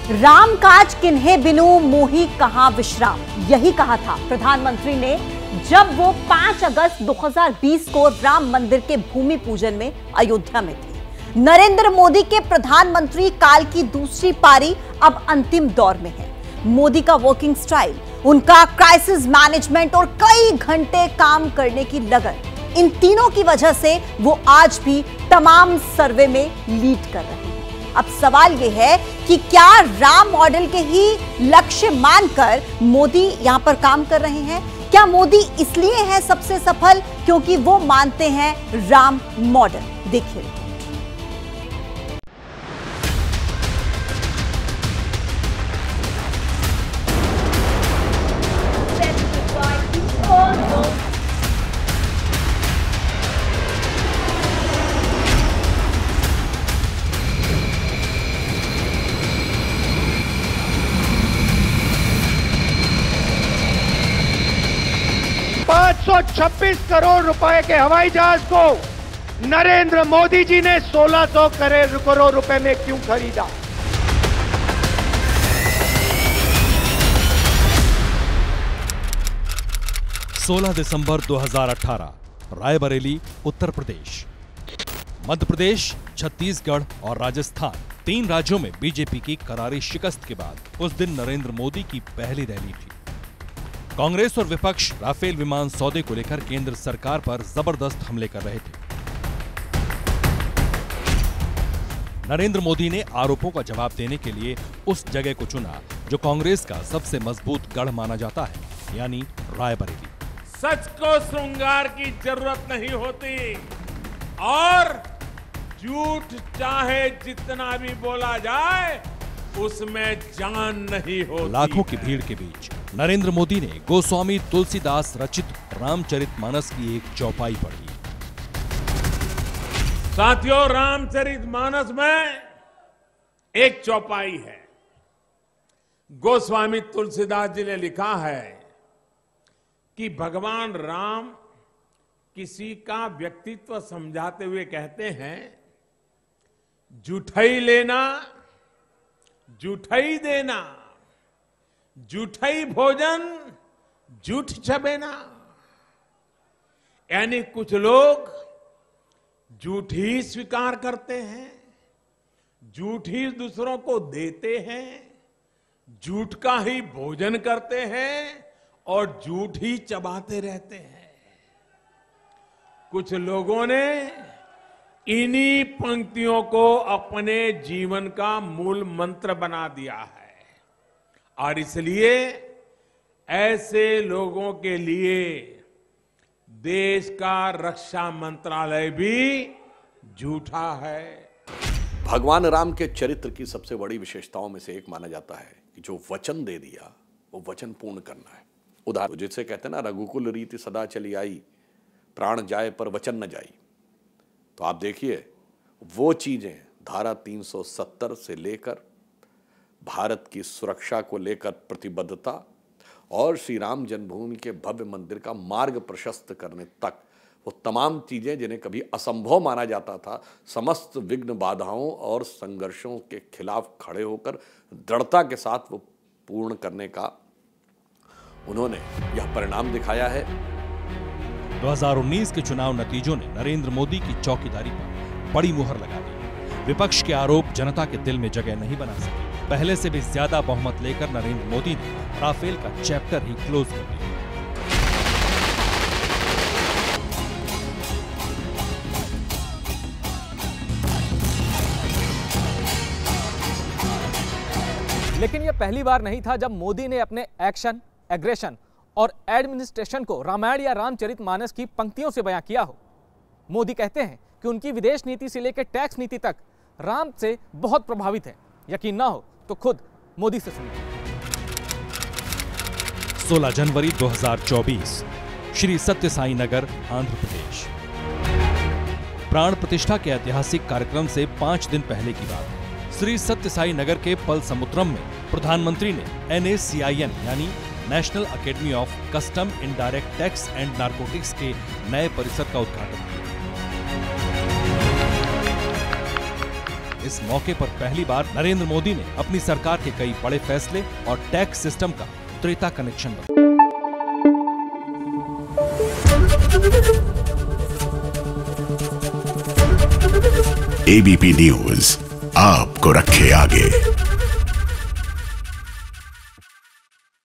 राम काज किन्हे बिनु मोहि कहां विश्राम, यही कहा था प्रधानमंत्री ने जब वो 5 अगस्त 2020 को राम मंदिर के भूमि पूजन में अयोध्या में थे। नरेंद्र मोदी के प्रधानमंत्री काल की दूसरी पारी अब अंतिम दौर में है। मोदी का वर्किंग स्टाइल, उनका क्राइसिस मैनेजमेंट और कई घंटे काम करने की लगन, इन तीनों की वजह से वो आज भी तमाम सर्वे में लीड कर रहे हैं। अब सवाल यह है कि क्या राम मॉडल के ही लक्ष्य मानकर मोदी यहां पर काम कर रहे हैं? क्या मोदी इसलिए है सबसे सफल क्योंकि वो मानते हैं राम मॉडल? देखिए। $526 करोड़ रुपए के हवाई जहाज को नरेंद्र मोदी जी ने 1600 करोड़ रुपए में क्यों खरीदा? दिसंबर 2018, रायबरेली, उत्तर प्रदेश। मध्य प्रदेश, छत्तीसगढ़ और राजस्थान, 3 राज्यों में बीजेपी की करारी शिकस्त के बाद उस दिन नरेंद्र मोदी की पहली रैली थी। कांग्रेस और विपक्ष राफेल विमान सौदे को लेकर केंद्र सरकार पर जबरदस्त हमले कर रहे थे। नरेंद्र मोदी ने आरोपों का जवाब देने के लिए उस जगह को चुना जो कांग्रेस का सबसे मजबूत गढ़ माना जाता है, यानी रायबरेली। सच को श्रृंगार की जरूरत नहीं होती और झूठ चाहे जितना भी बोला जाए उसमें जान नहीं होती। लाखों की भीड़ के बीच नरेंद्र मोदी ने गोस्वामी तुलसीदास रचित रामचरितमानस की एक चौपाई पढ़ी। साथियों, रामचरितमानस में एक चौपाई है। गोस्वामी तुलसीदास जी ने लिखा है कि भगवान राम किसी का व्यक्तित्व समझाते हुए कहते हैं, जूठई लेना, जूठई देना, जूठई भोजन, जूठ चबेना। यानी कुछ लोग झूठ ही स्वीकार करते हैं, झूठ ही दूसरों को देते हैं, झूठ का ही भोजन करते हैं और झूठ ही चबाते रहते हैं। कुछ लोगों ने इन्हीं पंक्तियों को अपने जीवन का मूल मंत्र बना दिया है और इसलिए ऐसे लोगों के लिए देश का रक्षा मंत्रालय भी झूठा है। भगवान राम के चरित्र की सबसे बड़ी विशेषताओं में से एक माना जाता है कि जो वचन दे दिया वो वचन पूर्ण करना है। उदाहरण जिसे कहते हैं ना, रघुकुल रीति सदा चली आई, प्राण जाए पर वचन न जाई। तो आप देखिए वो चीजें धारा 370 से लेकर भारत की सुरक्षा को लेकर प्रतिबद्धता और श्री राम जन्मभूमि के भव्य मंदिर का मार्ग प्रशस्त करने तक, वो तमाम चीजें जिन्हें कभी असंभव माना जाता था, समस्त विघ्न बाधाओं और संघर्षों के खिलाफ खड़े होकर दृढ़ता के साथ वो पूर्ण करने का उन्होंने यह परिणाम दिखाया है। 2019 के चुनाव नतीजों ने नरेंद्र मोदी की चौकीदारी पर बड़ी मुहर लगा दी। विपक्ष के आरोप जनता के दिल में जगह नहीं बना सके। पहले से भी ज्यादा बहुमत लेकर नरेंद्र मोदी ने राफेल का चैप्टर ही क्लोज कर दिया। लेकिन यह पहली बार नहीं था जब मोदी ने अपने एक्शन, एग्रेशन और एडमिनिस्ट्रेशन को रामायण या रामचरितमानस की पंक्तियों से बयां किया हो। मोदी कहते हैं कि उनकी विदेश नीति से लेकर टैक्स नीति तक राम से बहुत प्रभावित है। यकीन ना हो तो खुद मोदी से सुनिए। 16 जनवरी 2024, श्री सत्य साई नगर, आंध्र प्रदेश। प्राण प्रतिष्ठा के ऐतिहासिक कार्यक्रम से 5 दिन पहले की बात है। श्री सत्य साई नगर के पल समुद्रम में प्रधानमंत्री ने NACIN यानी national academy of custom indirect tax and narcotics के नए परिसर का उद्घाटन किया। इस मौके पर पहली बार नरेंद्र मोदी ने अपनी सरकार के कई बड़े फैसले और टैक्स सिस्टम का त्रेता कनेक्शन बताया। एबीपी न्यूज आपको रखे आगे।